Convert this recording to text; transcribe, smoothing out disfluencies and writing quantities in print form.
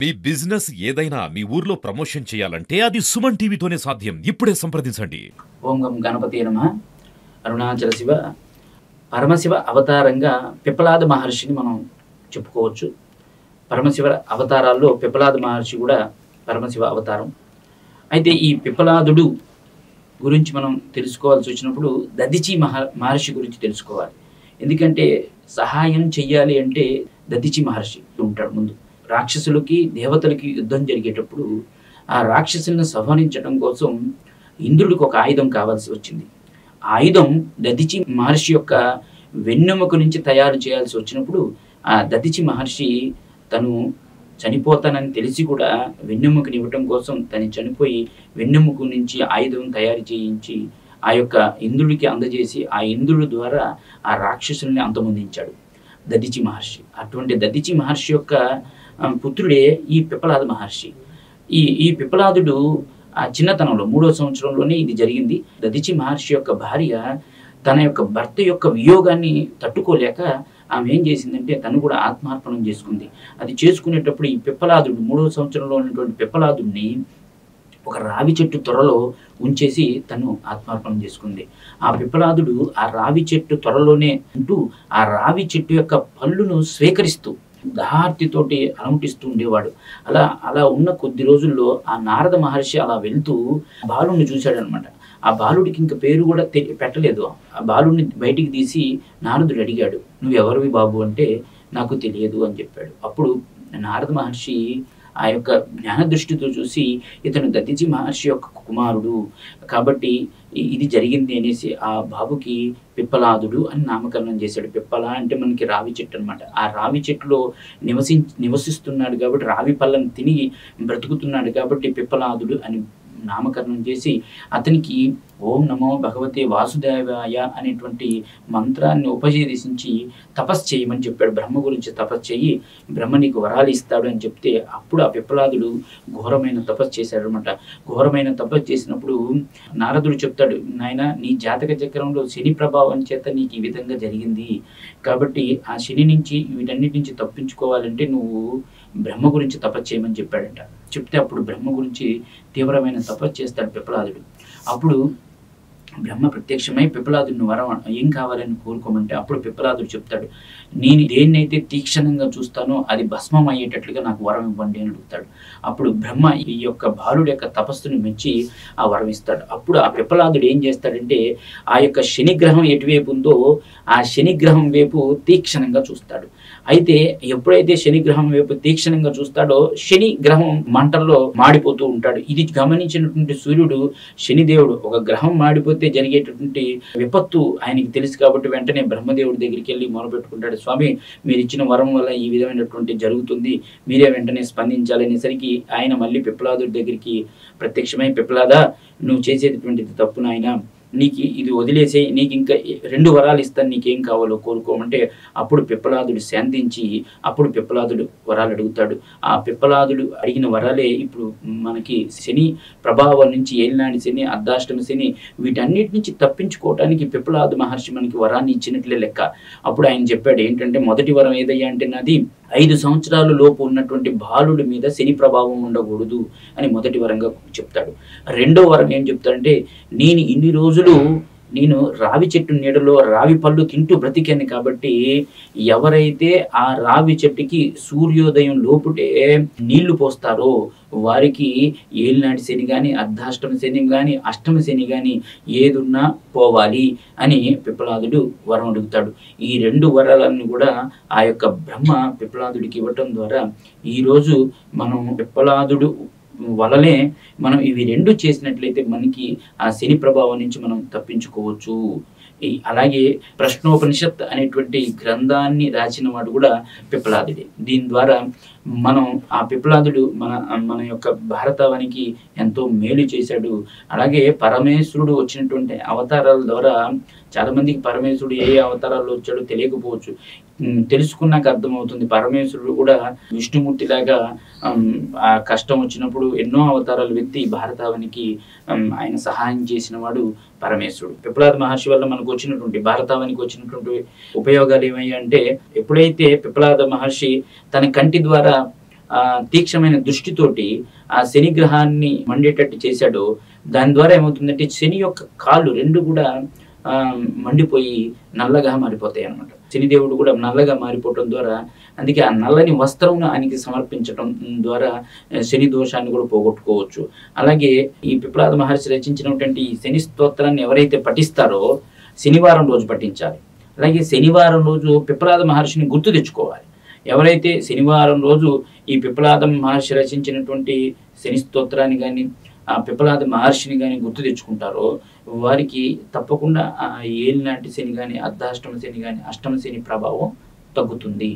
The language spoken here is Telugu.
మీ బిజినెస్ ఏదైనా మీ ఊర్లో ప్రమోషన్ చేయాలంటే అది సుమన్ టీవీతోనే సాధ్యం. ఇప్పుడే సంప్రదించండి. ఓం గం గణపతి నమః. అరుణాచల శివ పరమశివ అవతారంగా పిప్పలాద మహర్షిని మనం చెప్పుకోవచ్చు. పరమశివ అవతారాల్లో పిప్పలాద మహర్షి కూడా పరమశివ అవతారం. అయితే ఈ పిప్పలాదుడు గురించి మనం తెలుసుకోవాల్సి వచ్చినప్పుడు దదిచి మహర్షి గురించి తెలుసుకోవాలి. ఎందుకంటే సహాయం చెయ్యాలి అంటే దదిచి మహర్షి ఉంటాడు ముందు. రాక్షసులకి దేవతలకి యుద్ధం జరిగేటప్పుడు ఆ రాక్షసులను సంహరించడం కోసం ఇంద్రుడికి ఒక ఆయుధం కావాల్సి వచ్చింది. ఆ ఆయుధం దదిచి మహర్షి యొక్క వెన్నెముక నుంచి తయారు చేయాల్సి వచ్చినప్పుడు ఆ దదిచి మహర్షి తను చనిపోతానని తెలిసి కూడా వెన్నెముకని ఇవ్వటం కోసం తను చనిపోయి వెన్నెముక నుంచి ఆయుధం తయారు చేయించి ఆ యొక్క ఇంద్రుడికి అందజేసి ఆ ఇంద్రుడి ద్వారా ఆ రాక్షసుల్ని అంతమొందించాడు దదిచి మహర్షి. అటువంటి దదిచి మహర్షి యొక్క పుత్రుడే ఈ పిప్పలాద మహర్షి. ఈ పిప్పలాదుడు ఆ చిన్నతనంలో 3వ సంవత్సరంలోనే ఇది జరిగింది. దదిచి మహర్షి యొక్క భార్య తన యొక్క భర్త యొక్క వియోగాన్ని తట్టుకోలేక ఆమె ఏం చేసిందంటే తను కూడా ఆత్మార్పణం చేసుకుంది. అది చేసుకునేటప్పుడు ఈ పిప్పలాదుడు 3వ సంవత్సరంలో ఉన్నటువంటి పిప్పలాదుడిని ఒక రావి చెట్టు త్వరలో ఉంచేసి తను ఆత్మార్పణం చేసుకుంది. ఆ పిప్పలాదుడు ఆ రావి చెట్టు త్వరలోనే ఉంటూ ఆ రావి చెట్టు యొక్క పళ్ళును స్వీకరిస్తూ దార్తితోటి అలంటిస్తూ ఉండేవాడు. అలా ఉన్న కొద్ది రోజుల్లో ఆ నారద మహర్షి అలా వెళ్తూ బాలుడిని చూశాడనమాట. ఆ బాలుడికి ఇంక పేరు కూడా పెట్టలేదు. ఆ బాలుడిని బయటికి తీసి నారదుడు అడిగాడు, "నువ్వు ఎవరివి బాబు?" అంటే, "నాకు తెలియదు" అని చెప్పాడు. అప్పుడు నారద మహర్షి ఆ యొక్క జ్ఞాన దృష్టితో చూసి ఇతను దదిచి మహర్షి యొక్క కుమారుడు కాబట్టి ఇది జరిగింది అనేసి ఆ బాబుకి పిప్పలాదుడు అని నామకరణం చేశాడు. పిప్పల అంటే మనకి రావి చెట్టు అనమాట. ఆ రావి చెట్టులో నివసిస్తున్నాడు కాబట్టి రావి పళ్ళను తిని బ్రతుకుతున్నాడు కాబట్టి పిప్పలాదుడు అని నామకరణం చేసి అతనికి ఓం నమో భగవతే వాసుదేవాయ అనేటువంటి మంత్రాన్ని ఉపదేశించి తపస్సు చేయమని చెప్పాడు. బ్రహ్మ గురించి తపస్సు చెయ్యి, బ్రహ్మ నీకు వరాలు ఇస్తాడు అని చెప్తే అప్పుడు ఆ పిప్పలాదుడు ఘోరమైన తపస్సు చేశాడు అనమాట. ఘోరమైన తపస్సు చేసినప్పుడు నారదుడు చెప్తాడు, "నాయన నీ జాతక చక్రంలో శని ప్రభావం చేత నీకు ఈ విధంగా జరిగింది కాబట్టి ఆ శని నుంచి వీటన్నిటి నుంచి తప్పించుకోవాలంటే నువ్వు బ్రహ్మ గురించి తపస్సు చేయమని చెప్పాడంట. చెప్తే అప్పుడు బ్రహ్మ గురించి తీవ్రమైన తపస్సు చేస్తాడు పిప్పలాదుడు. అప్పుడు బ్రహ్మ ప్రత్యక్షమై పిప్పలాదుడిని వరం ఏం కావాలని కోరుకోమంటే అప్పుడు పిప్పలాదుడు చెప్తాడు, "నేను దేన్నైతే తీక్షణంగా చూస్తానో అది భస్మం అయ్యేటట్లుగా నాకు వరం ఇవ్వండి" అని అడుగుతాడు. అప్పుడు బ్రహ్మ ఈ యొక్క బాలుడి యొక్క తపస్సును మెచ్చి ఆ వరం ఇస్తాడు. అప్పుడు ఆ పిప్పలాదుడు ఏం చేస్తాడంటే ఆ యొక్క శనిగ్రహం ఎటువైపు ఉందో ఆ శనిగ్రహం వైపు తీక్షణంగా చూస్తాడు. అయితే ఎప్పుడైతే శనిగ్రహం వైపు తీక్షణంగా చూస్తాడో శని గ్రహం మంటల్లో మాడిపోతూ ఉంటాడు. ఇది గమనించినటువంటి సూర్యుడు శనిదేవుడు ఒక గ్రహం మాడిపోతే జరిగేటటువంటి విపత్తు ఆయనకి తెలుసు కాబట్టి వెంటనే బ్రహ్మదేవుడి దగ్గరికి వెళ్ళి మొరపెట్టుకుంటాడు, "స్వామి మీరు ఇచ్చిన వరం వల్ల ఈ విధమైనటువంటి జరుగుతుంది, మీరే వెంటనే స్పందించాలనేసరికి ఆయన మళ్ళీ పిప్పలాదుడి దగ్గరికి ప్రత్యక్షమై, "పిప్పలాదా నువ్వు చేసేటటువంటిది తప్పు నాయన, నీకు ఇది వదిలేసే, నీకు ఇంకా 2 వరాలు ఇస్తాను, నీకేం కావాలో కోరుకోమంటే" అప్పుడు పిప్పలాదుడు శాంతించి అప్పుడు పిప్పలాదుడు వరాలు అడుగుతాడు. ఆ పిప్పలాదుడు అడిగిన వరాలే ఇప్పుడు మనకి శని ప్రభావం నుంచి ఏలినాటి శని, అర్ధాష్టమ శని వీటన్నిటి నుంచి తప్పించుకోవటానికి పిప్పలాదు మహర్షి మనకి వరాన్ని ఇచ్చినట్లే లెక్క. అప్పుడు ఆయన చెప్పాడు ఏంటంటే మొదటి వరం ఏదయ్యా అంటే నాది 5 సంవత్సరాల లోపు ఉన్నటువంటి బాలుడి మీద శని ప్రభావం ఉండకూడదు అని మొదటి వరంగా చెప్తాడు. రెండో వరం ఏం చెప్తాడంటే నేను ఇన్ని రోజులు నేను రావి చెట్టు నీడలో రావి పళ్ళు తింటూ బ్రతికాను కాబట్టి ఎవరైతే ఆ రావి చెట్టుకి సూర్యోదయం లోపుటే నీళ్లు పోస్తారో వారికి ఏలినాటి శని కానీ అర్ధాష్టమ శని కానీ అష్టమ శని కానీ ఏదున్నా పోవాలి అని పిప్పలాదుడు వరం అడుగుతాడు. ఈ 2 వరాలను కూడా ఆ యొక్క బ్రహ్మ పిప్పలాదుడికి ఇవ్వటం ద్వారా ఈరోజు మనం పిప్పలాదుడు వలనే మనం ఇవి 2 చేసినట్లయితే మనకి ఆ శని ప్రభావం నుంచి మనం తప్పించుకోవచ్చు. అలాగే ప్రశ్నోపనిషత్ అనేటువంటి గ్రంథాన్ని రాసిన వాడు కూడా పిప్పలాదుడే. దీని ద్వారా మనం ఆ పిప్పలాదుడు మన యొక్క భారతావనికి ఎంతో మేలు చేశాడు. అలాగే పరమేశ్వరుడు వచ్చినటువంటి అవతారాల ద్వారా చాలా మందికి పరమేశ్వరుడు ఏ అవతారాల్లో వచ్చాడో తెలియకపోవచ్చు. తెలుసుకున్నాక అర్థమవుతుంది. పరమేశ్వరుడు కూడా విష్ణుమూర్తి లాగా ఆ కష్టం వచ్చినప్పుడు ఎన్నో అవతారాలు ఎత్తి భారతావనికి ఆయన సహాయం చేసిన వాడు పరమేశ్వరుడు. పిప్పలాద మహర్షి వల్ల మనకు వచ్చినటువంటి భారతావనికి వచ్చినటువంటి ఉపయోగాలు ఏమయ్యాయంటే ఎప్పుడైతే పిప్పలాద మహర్షి తన కంటి ద్వారా తీక్షణమైన దృష్టితోటి ఆ శని గ్రహాన్ని మండేటట్టు చేశాడో దాని ద్వారా ఏమవుతుందంటే శని యొక్క కాళ్ళు రెండు కూడా మండిపోయి నల్లగా మారిపోతాయి అన్నమాట. శనిదేవుడు కూడా నల్లగా మారిపోవటం ద్వారా, అందుకే ఆ నల్లని వస్త్రం ఆయనకి సమర్పించడం ద్వారా శని దోషాన్ని కూడా పోగొట్టుకోవచ్చు. అలాగే ఈ పిప్లాద మహర్షి రచించినటువంటి ఈ శని స్తోత్రాన్ని ఎవరైతే పఠిస్తారో శనివారం రోజు పఠించాలి. అలాగే శనివారం రోజు పిప్లాద మహర్షిని గుర్తు తెచ్చుకోవాలి. ఎవరైతే శనివారం రోజు ఈ పిప్లాద మహర్షి రచించినటువంటి శని స్తోత్రాన్ని కానీ ఆ పిప్లాద మహర్షిని కానీ గుర్తు తెచ్చుకుంటారో వారికి తప్పకుండా ఆ ఏలినాటి శని కానీ, అర్ధాష్టమ శని కానీ, అష్టమ శని ప్రభావం తగ్గుతుంది.